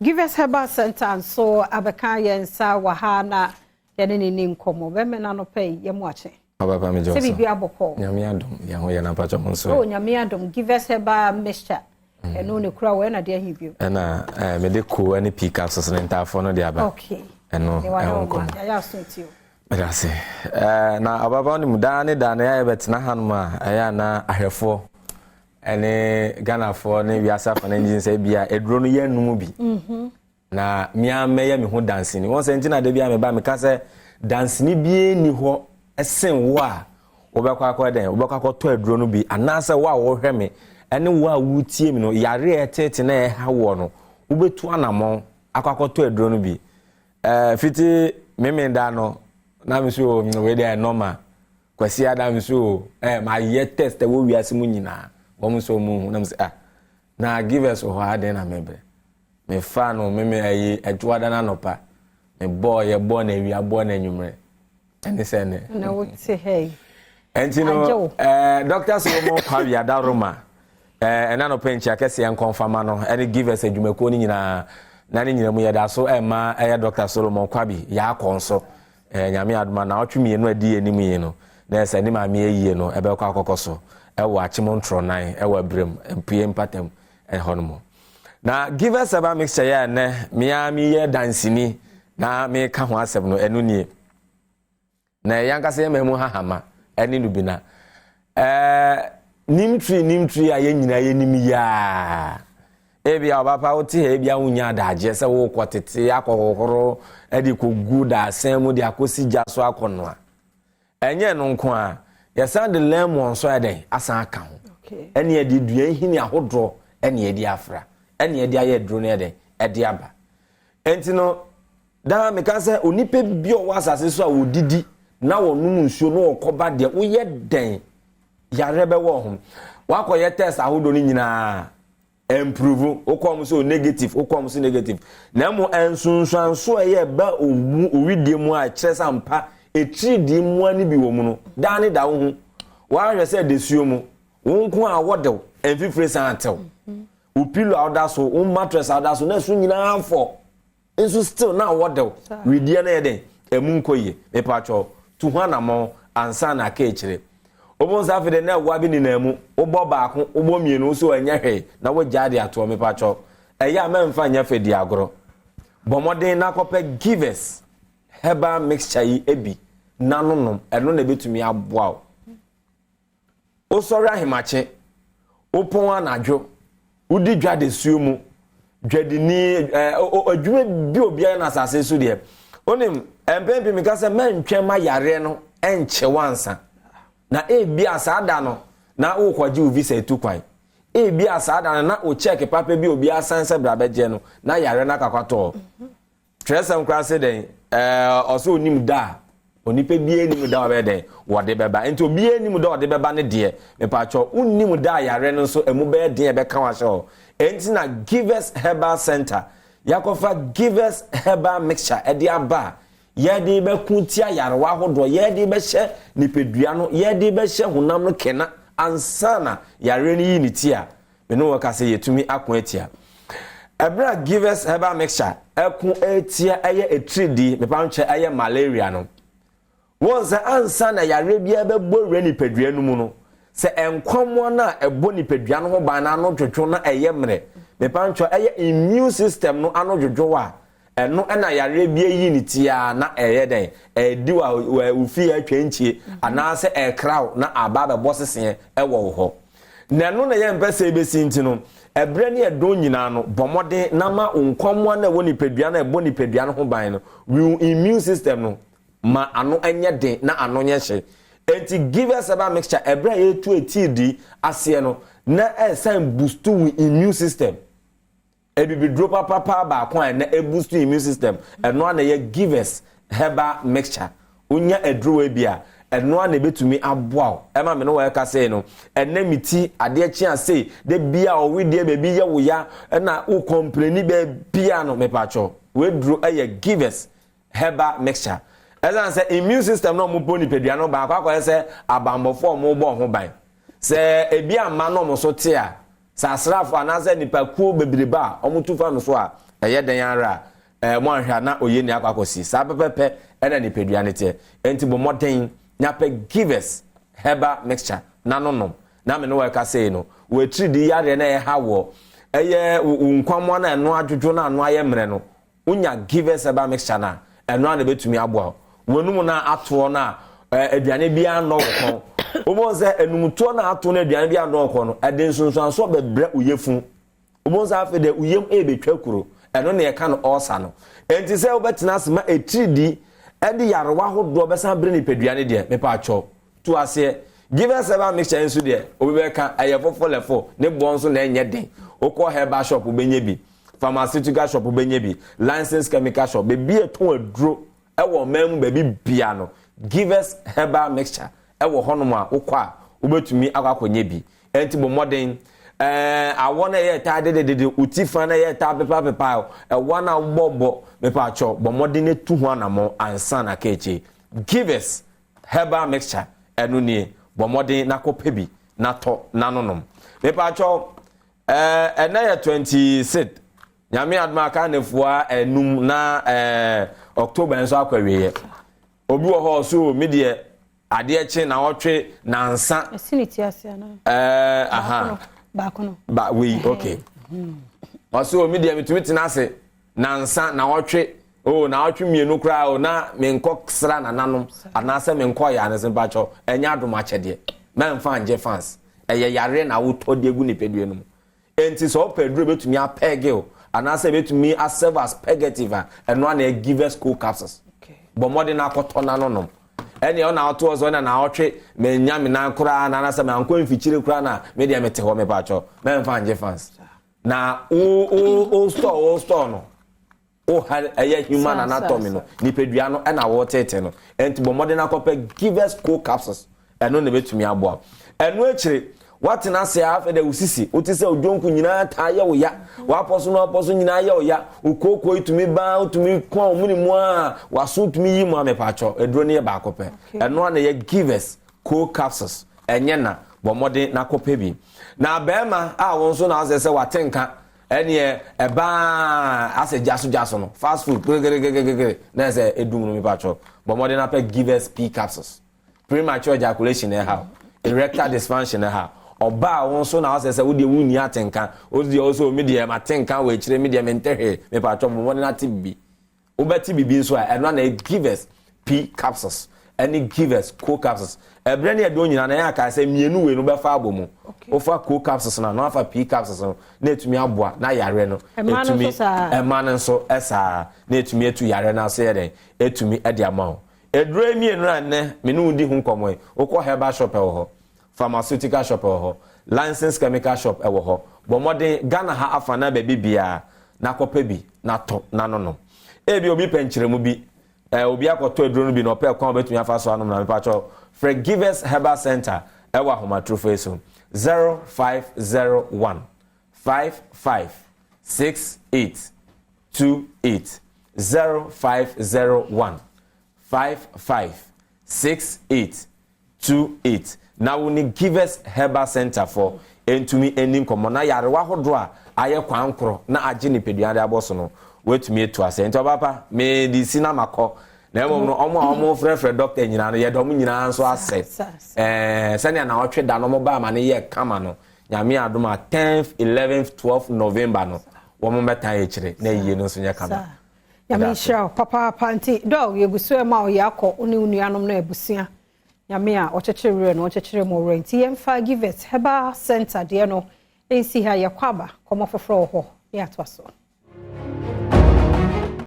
Give us Herbal Center and so abeka yensa wahana yene ni nkomo be me na no pay ye mo ache Papa me se bibia boko nyame adom ye ho ye na pacho mo so oh nyame adom give us Herbal mixture eno ne kura we na de ahibio na me de ko ani pika so se ntafo no de aba okay eno enko ya sunti Merci. Na ababa ni mudane dane ya betina hanuma aya na ahwefo ene Ghana ne wiasa fa na njin se bia eduro no ye num bi na mia meye me ho dancing won se ntina de bia me ba me ka se dancing bi ni ho esen wo a obekwa akwa den obekwa akwa eduro no bi anase wo a wo hwe me ene wo a wutie me no yare etete na ha wo no obetu anamon akwa eduro no bi fiti memenda no na mi so we dey normal kwasi adam so ma ye test wo wiase mu nyina wo mu so mu na mi say na give us ho ade na mebe me fa no me ayi etuada na nopa me boy na wi abo na nwumre ene se ne na wo say hey enti no doctor Solomon kwabi adaroma ena no penchi akese en confirm no ene give us adwumako ni nyina na ni nyina mu ye da so ma doctor Solomon kwabi ya akonso nyame adoma na otwemi enu adi enimu yi no na ese ni ma me yi no ebe kwa akokoso ewo achimontro nan ewo abrem empie empatem honomo na give us Herbal mixture ya ne me ye dansini na me ka ho asem no enu nie na yankase memu hahama eni no bi na nimtri aye nyina ye nim ya ebia obapa oti ebia unya daje se wo kwotete akohoro edi ko guda asem di akosi jaso akono a enye no nko a yesan de lemon so eden asan aka ho ene edi dua hini ahodro ene edi afra ene edi aye dro ne eden edi aba enti no da me ka se onipe bi o wasase so a odidi na wonum nsuo no okoba de wo ye den yare be wo ho wakoye test ahodo ni nyina improve okom so negative okom so negative na mo ensunsuanso eye ba owidie mu a kyeresa mpa etiri mu ani bi wo mu no dane da wo hu wa hwe se desuo mu wonko a wodew enfifre san atew upilo awda so mattress awda so na so nyina afọ enso still na wodew widie na yeden emu nkoye me pacho tu hwana mo ansa na ka ekire obonza afide na gwa bi ni na mu obo baako obo mienu so anya hwe na wo jade ato me pacho eya memfa nya fedi agoro bomoden na kope givers Herbal mixture yi ebi nanonom eno na betumi aboa o sori ahimache opon anadwo udi dwade suo mu dwade ni adwuma bi obia na asase so de onim empempi mi ka se mentwe ma yare no enche wansa na ebi asada no na ukwaji visa etukwan ebi asada na o check papa bi obi asanse brabeje no na yare na kakwato tresem kwase den oso onim da onipe bi enim da obeden wode beba enti obi enim da wode beba ne de me pacho unnim da yare no so emu be den e be kan wa sho enti na Give us Herbal Center yakofa Give us Herbal mixture e de aba yedi be kuntia yarewa hodo yedi be hye nipedua no yedi be hye honam no kena ansana yare ni ni tia me no waka se yetumi akon atia ebra Give us Herbal mixture ekun atia eye etridi me panche eye malaria no wonza ansana yare bia be bore nipedua no mu no se enkwamo na ebo nipedua no ho ban na no twetwo na eye mre me panche eye immune system no ano dwodwo a eno na yare bia yi ni tia na eye den edi wa ufi atwenchie anase crowd na aba be bosese ewo ho na eno na ye mpese ebesi ntino ebre ne edo nyina no bomode na ma nkwamwa na woni pedua na ebo ni pedua no ho ban no we immune system no ma ano enye den na ano nye hye enti Give us Herbal mixture ebre ye tu etidi ase no na esan boost we immune system ebibi drop papa ba kwa na e boost immune system eno na ye Give us Herbal mixture unya edro bia eno na betumi aboa ema me no wa ka say no enamiti ade chi ase de bia o we de bebi ye wo ya na u complain be bia no me pacho we dro eye Give us Herbal mixture ezan say immune system no mo poni pedua no ba kwa say abambofo mo bo ho ban say ebi ama no mo so te a sa asrafo anaze nipa kuo bebreba omutu fa no so a eye den ara mo anhwa na oye ni akwakosi sa pepepe ena nipadua ne te enti bo moden nyape givers herbal mixture nanonom na me no we ka say no we tridi yare na ye hawo eye nkwamo na eno adwodwo na ano aye mre no unya givers herbal mixture na eno na betumi aboa wonum na ato na aduane bia no ko omonze enumto na ato na aduane bia no ko no eden sunsun so bebre uyefu omonze afede uyem ebetwa kuro eno na ye ka no osa no enti se obetena asema etridi edi yarewa hodo besan bre ni peduane de me pa acho to ase give us about mixture nso de obi ka ayefofo lefo ne bonso na enye den okọ herbal shop benye bi pharmaceutical shop benye bi licensed chemical shop be bi eton aduro ewo mem be bi bia no give us herbal mixture ewo honom a okọ a obetumi akwakonye bi enti bo modern awon ye ta de utifa na ye ta pepa na bobo me pa cho bo modern etu ho anamo ansa na keche give us herbal mixture enu ni bo modern na kopebi na to nanonom me pa cho ena ye 26 nyame adma ka nefua enum na October enso akwawie obi wo ho so me de ade eche na otwe na nsa asiniti asia na aha bakono ba we okay also me de metumi tina ase na nsa na otwe na otwe mienu kra o na menko sra na nanom anase menko ya ne sempa cho enya adom achede memfa anje fans eye yare na wo de egu ni pedue no enti so pedure betumi apege o anase betumi serve as purgative and one give us cool capsules okay but more than akoto na nonom eni o na oto ozo na otwe menya me na kura na anase me anko mfichire kura na media mete ho me pa cho memfa anje fans na o store no o ha eye human anatomy no ni pedua no na wo tete no enti bo modern akope give us cool capsules eno ne betumi aboa eno akire watina se afa de usisi otise odwonku nyina ta ye wo ya waposo no aposo nyina ye wo ya ukoko itumi ba utumi kwa omuni mu a waso utumi yi mu amepacho eduro ne ye ba akope eno na ye give us cool capsules enye na bo modern na kope bi na bema a won so na se watenka ene eba ase jaso no fast food gege na se edum no mepacho bo modern na pe give us P capsules premature ejaculation e how erectile dysfunction e how oba won so na ase wo de wuni atenka o de also me de matenka we kire me de mentehe me pa chop mo na tibi o ba tibi bi so a eno na give us P capsules any give us co capsules ebre na edo nyina na ya ka se mienu we no be fa abomu o fa co capsules na no fa P capsules na etumi aboa na yare no etumi eman so esa na etumi etu yare na so ye den etumi e de ama edure mienu na ne me no di hu nkomo o ko herbal shop e ho pharmaceutical shop ho licensed chemical shop ewo ho bo modern Ghana ha afana ba bibia na kopa bi na to na no e bi obi penchiremu bi obi akoto eduro no bi no pe kwa betumi afa so anom na mepa cho Forgivers Herbal Center ewa homa trofo eso 0501 556828 0501 556828 na woni Givers Herbal Center for entumi enim komo na yarewa hodo a aye kwankro na age ni peduade aboso no wetumi etu ase enti obapa me di sina makọ na emo no omo frefre doctor nyina no ye dom nyina nso ase sene na otwe da no mo ba ma ne ye kama no nyame adom a 10th 11th 12th November no wo mo meta ye kire na yiye no nso nya kama nyame sha papa panti dog yebusu e ma o yakọ oni unuanom na ebusia nyame a ochechire no ochechire mo rent yemfa Givers Herbal Center de no ensi ha yakwaba komo foforo ho ya to so